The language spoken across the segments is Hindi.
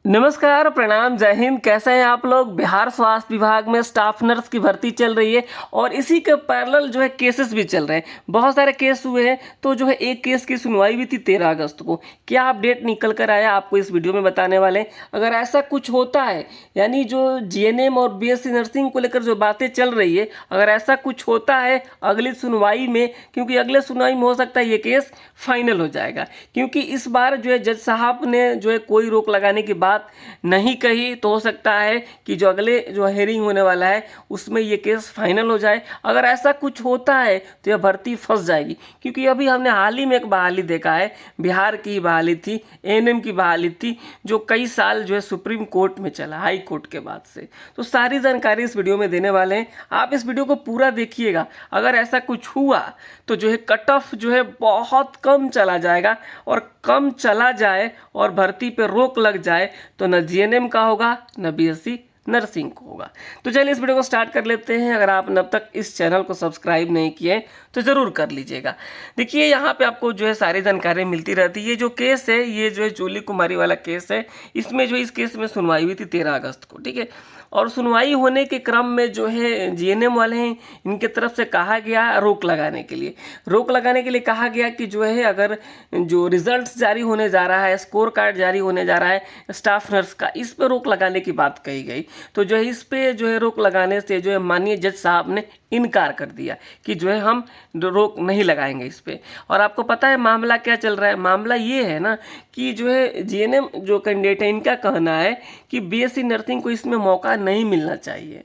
नमस्कार, प्रणाम, जय हिंद। कैसे हैं आप लोग। बिहार स्वास्थ्य विभाग में स्टाफ नर्स की भर्ती चल रही है और इसी के पैरेलल जो है केसेस भी चल रहे हैं। बहुत सारे केस हुए हैं, तो जो है एक केस की सुनवाई भी थी 13 अगस्त को। क्या अपडेट निकल कर आया आपको इस वीडियो में बताने वाले हैं। अगर ऐसा कुछ होता है, यानी जो जीएनएम और बीएससी नर्सिंग को लेकर जो बातें चल रही है, अगर ऐसा कुछ होता है अगली सुनवाई में, क्योंकि अगले सुनवाई में हो सकता है ये केस फाइनल हो जाएगा, क्योंकि इस बार जो है जज साहब ने जो है कोई रोक लगाने की बात नहीं कही, तो हो सकता है कि जो अगले जो हेयरिंग होने वाला है उसमें ये केस फाइनल हो जाए। अगर ऐसा कुछ होता है तो यह भर्ती फंस जाएगी, क्योंकि अभी हमने हाल ही में एक बहाली देखा है, बिहार की बहाली थी, एएनएम की बहाली थी, जो कई साल जो है सुप्रीम कोर्ट में चला, हाई कोर्ट के बाद से। तो सारी जानकारी इस वीडियो में देने वाले हैं, आप इस वीडियो को पूरा देखिएगा। अगर ऐसा कुछ हुआ तो जो है कट ऑफ जो है बहुत कम चला जाएगा, और कम चला जाए और भर्ती पे रोक लग जाए तो न जीएनएम का होगा न बीएससी नर्सिंग को होगा। तो चलिए इस वीडियो को स्टार्ट कर लेते हैं। अगर आपने अब तक इस चैनल को सब्सक्राइब नहीं किए तो ज़रूर कर लीजिएगा। देखिए यहाँ पे आपको जो है सारी जानकारी मिलती रहती है। ये जो केस है, ये जो है जूली कुमारी वाला केस है, इसमें जो इस केस में सुनवाई हुई थी 13 अगस्त को, ठीक है। और सुनवाई होने के क्रम में जो है जीएनएम वाले हैं, इनके तरफ से कहा गया रोक लगाने के लिए कहा गया कि जो है अगर जो रिजल्ट्स जारी होने जा रहा है, स्कोर कार्ड जारी होने जा रहा है स्टाफ नर्स का, इस पर रोक लगाने की बात कही गई। तो जो है इस पे जो है रोक लगाने से जो है माननीय जज साहब ने इनकार कर दिया कि जो है हम रोक नहीं लगाएंगे इस पे। और आपको पता है मामला क्या चल रहा है। मामला ये है ना कि जो है जीएनएम जो कैंडिडेट है, इनका कहना है कि बीएससी नर्सिंग को इसमें मौका नहीं मिलना चाहिए।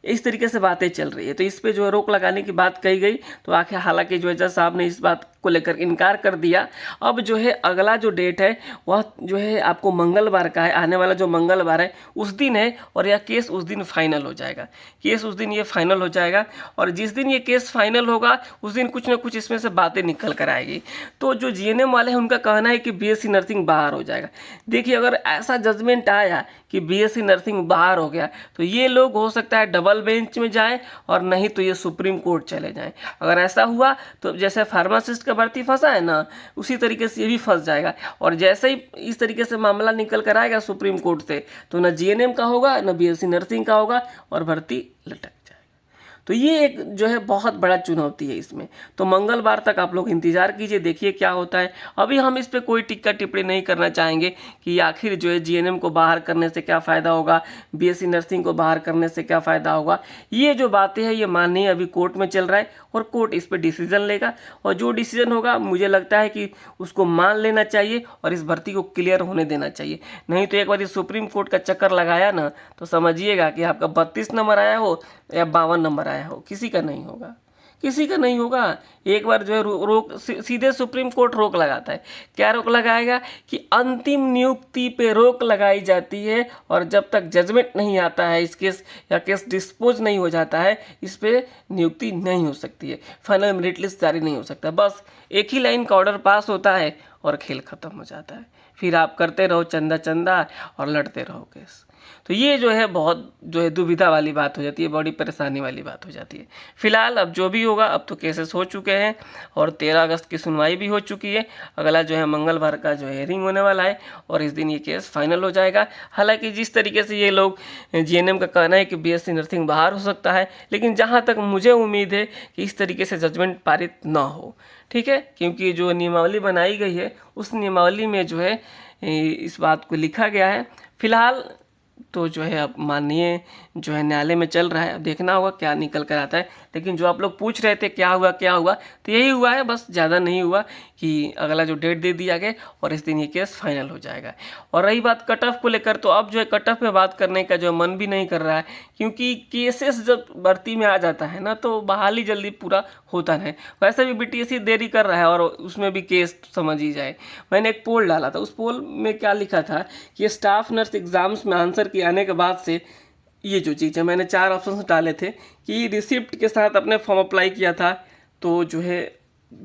इस तरीके से बातें चल रही है, तो इस पे जो है रोक लगाने की बात कही गई। तो आखिर हालांकि जो है जज साहब ने इस बात को लेकर इनकार कर दिया। अब जो है अगला जो डेट है वह जो है आपको मंगलवार का है, आने वाला जो मंगलवार है उस दिन है, और यह केस उस दिन फाइनल हो जाएगा। केस उस दिन ये फाइनल हो जाएगा, और जिस दिन ये केस फाइनल होगा उस दिन कुछ ना कुछ इसमें से बातें निकल कर आएगी। तो जो जीएनएम वाले हैं उनका कहना है कि बीएससी नर्सिंग बाहर हो जाएगा। देखिए अगर ऐसा जजमेंट आया कि बीएससी नर्सिंग बाहर हो गया तो ये लोग हो सकता है डबल बेंच में जाएं, और नहीं तो ये सुप्रीम कोर्ट चले जाएं। अगर ऐसा हुआ तो जैसे फार्मासिस्ट का भर्ती फंसा है ना, उसी तरीके से ये भी फंस जाएगा। और जैसे ही इस तरीके से मामला निकल कर आएगा सुप्रीम कोर्ट से, तो न जीएनएम का होगा न बीएससी नर्सिंग का होगा, और भर्ती लटक जाएगी। तो ये एक जो है बहुत बड़ा चुनौती है इसमें। तो मंगलवार तक आप लोग इंतजार कीजिए, देखिए क्या होता है। अभी हम इस पे कोई टिक्का टिप्पणी नहीं करना चाहेंगे कि आखिर जो है जीएनएम को बाहर करने से क्या फ़ायदा होगा, बीएससी नर्सिंग को बाहर करने से क्या फ़ायदा होगा। ये जो बातें हैं ये माननीय अभी कोर्ट में चल रहा है, और कोर्ट इस पर डिसीजन लेगा, और जो डिसीजन होगा मुझे लगता है कि उसको मान लेना चाहिए और इस भर्ती को क्लियर होने देना चाहिए। नहीं तो एक बार सुप्रीम कोर्ट का चक्कर लगाया ना, तो समझिएगा कि आपका 32 नंबर आया हो या 52 नंबर आया हो, किसी का नहीं होगा, किसी का नहीं होगा। एक बार जो है रोक सीधे सुप्रीम कोर्ट रोक लगाता है। क्या रोक लगाएगा कि अंतिम नियुक्ति पे रोक लगाई जाती है, और जब तक जजमेंट नहीं आता है इस केस, या केस डिस्पोज नहीं हो जाता है, इस पे नियुक्ति नहीं हो सकती है, फाइनल मेरिट लिस्ट जारी नहीं हो सकता। बस एक ही लाइन का ऑर्डर पास होता है और खेल खत्म हो जाता है। फिर आप करते रहो चंदा चंदा और लड़ते रहो केस। तो ये जो है बहुत जो है दुविधा वाली बात हो जाती है, बड़ी परेशानी वाली बात हो जाती है। फिलहाल अब जो भी होगा, अब तो केसेस हो चुके हैं और 13 अगस्त की सुनवाई भी हो चुकी है। अगला जो है मंगलवार का जो है हियरिंग होने वाला है, और इस दिन ये केस फाइनल हो जाएगा। हालांकि जिस तरीके से ये लोग जीएनएम का कहना है कि बीएससी नर्सिंग बाहर हो सकता है, लेकिन जहाँ तक मुझे उम्मीद है कि इस तरीके से जजमेंट पारित ना हो, ठीक है। क्योंकि जो नियमावली बनाई गई है उस नियमावली में जो है इस बात को लिखा गया है। फिलहाल तो जो है अब माननीय जो है न्यायालय में चल रहा है, अब देखना होगा क्या निकल कर आता है। लेकिन जो आप लोग पूछ रहे थे क्या हुआ क्या हुआ, तो यही हुआ है, बस ज़्यादा नहीं हुआ कि अगला जो डेट दे दिया गया और इस दिन ये केस फाइनल हो जाएगा। और रही बात कट ऑफ को लेकर, तो अब जो है कट ऑफ पे बात करने का जो मन भी नहीं कर रहा है, क्योंकि केसेस जब भर्ती में आ जाता है ना तो बहाली जल्दी पूरा होता नहीं। वैसे भी बीटीएससी देरी कर रहा है, और उसमें भी केस समझ ही जाए। मैंने एक पोल डाला था, उस पोल में क्या लिखा था कि स्टाफ नर्स एग्जाम्स में आंसर के आने के बाद से ये जो चीज़ है, मैंने 4 ऑप्शन डाले थे कि रिसिप्ट के साथ अपने फॉर्म अप्लाई किया था, तो जो है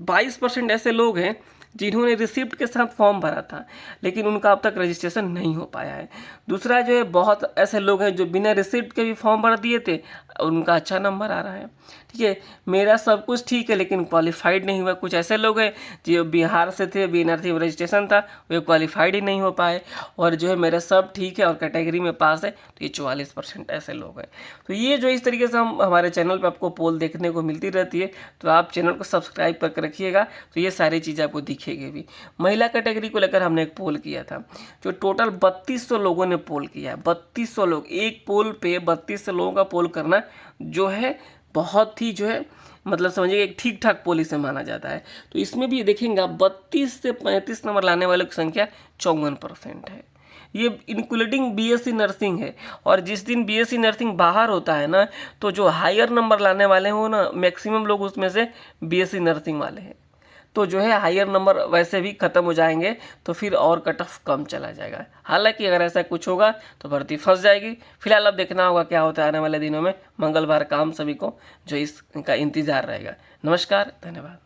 22% ऐसे लोग हैं जिन्होंने रिसिप्ट के साथ फॉर्म भरा था, लेकिन उनका अब तक रजिस्ट्रेशन नहीं हो पाया है। दूसरा जो है, बहुत ऐसे लोग हैं जो बिना रिसिप्ट के भी फॉर्म भर दिए थे, उनका अच्छा नंबर आ रहा है। ठीक है, मेरा सब कुछ ठीक है लेकिन क्वालिफाइड नहीं हुआ। कुछ ऐसे लोग हैं जो बिहार से थे, बीएनआरसी रजिस्ट्रेशन था, वे क्वालिफाइड ही नहीं हो पाए। और जो है मेरा सब ठीक है और कैटेगरी में पास है, तो ये 44% ऐसे लोग हैं। तो ये जो इस तरीके से हम हमारे चैनल पे आपको पोल देखने को मिलती रहती है, तो आप चैनल को सब्सक्राइब करके रखिएगा, तो ये सारी चीज़ें आपको दिखेगी भी। महिला कैटेगरी को लेकर हमने एक पोल किया था, जो टोटल 3200 लोगों ने पोल किया है। 3200 लोग, एक पोल पे 3200 लोगों का पोल करना जो है बहुत ही जो है मतलब समझिए एक ठीक ठाक पोल इसे माना जाता है। तो इसमें भी देखेंगे आप 32 से 35 नंबर लाने वालों की संख्या 54% है। ये इंक्लूडिंग बीएससी नर्सिंग है। और जिस दिन बीएससी नर्सिंग बाहर होता है ना, तो जो हायर नंबर लाने वाले हैं वो ना मैक्सिमम लोग उसमें से बीएससी नर्सिंग वाले हैं। तो जो है हायर नंबर वैसे भी ख़त्म हो जाएंगे, तो फिर और कट ऑफ कम चला जाएगा। हालांकि अगर ऐसा कुछ होगा तो भर्ती फंस जाएगी। फिलहाल अब देखना होगा क्या होता है आने वाले दिनों में। मंगलवार काम सभी को जो इसका इंतज़ार रहेगा। नमस्कार, धन्यवाद।